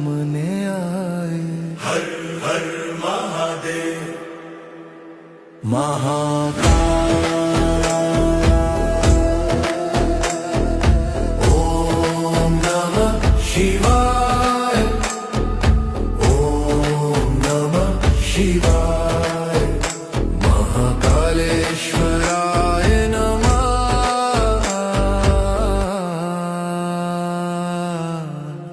सामने आए। हर हर महादेव। महाकाल ओम नमः शिवाय। ओम नमः शिवाय। महाकालेश्वराय नमः।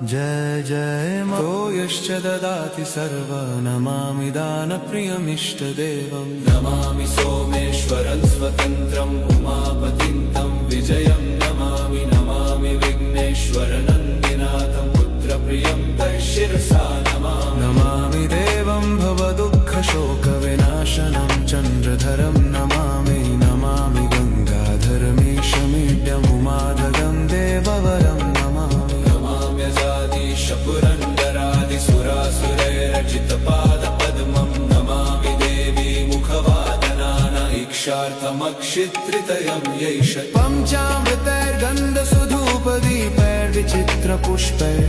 जय जय तो यश्च ददाति सर्व नमामि दानप्रियमिष्टदेवं। नमामि सोमेश्वरं स्वतन्त्रं उमापतिं तं विजयं नमामि। नमामि विघ्नेश्वरनन्दिनाथं पुत्रप्रियं तैशिरसा नमामि। नमामि देवं भवदुःखशोकविनाशनं चन्द्रधरं नमामि। नमामि गङ्गाधरमीशमीड्यमुमाधगं देववरं नमामि। नमाम्यजादीश पुरन्दरादिसुरासुरैरचितपादपद्मं। नमामि देवी मुखवादनान इक्षार्थमक्षित्रितयं यैष। पञ्चामृतैर्गन्धसुधूपदीपैर्विचित्रपुष्पैः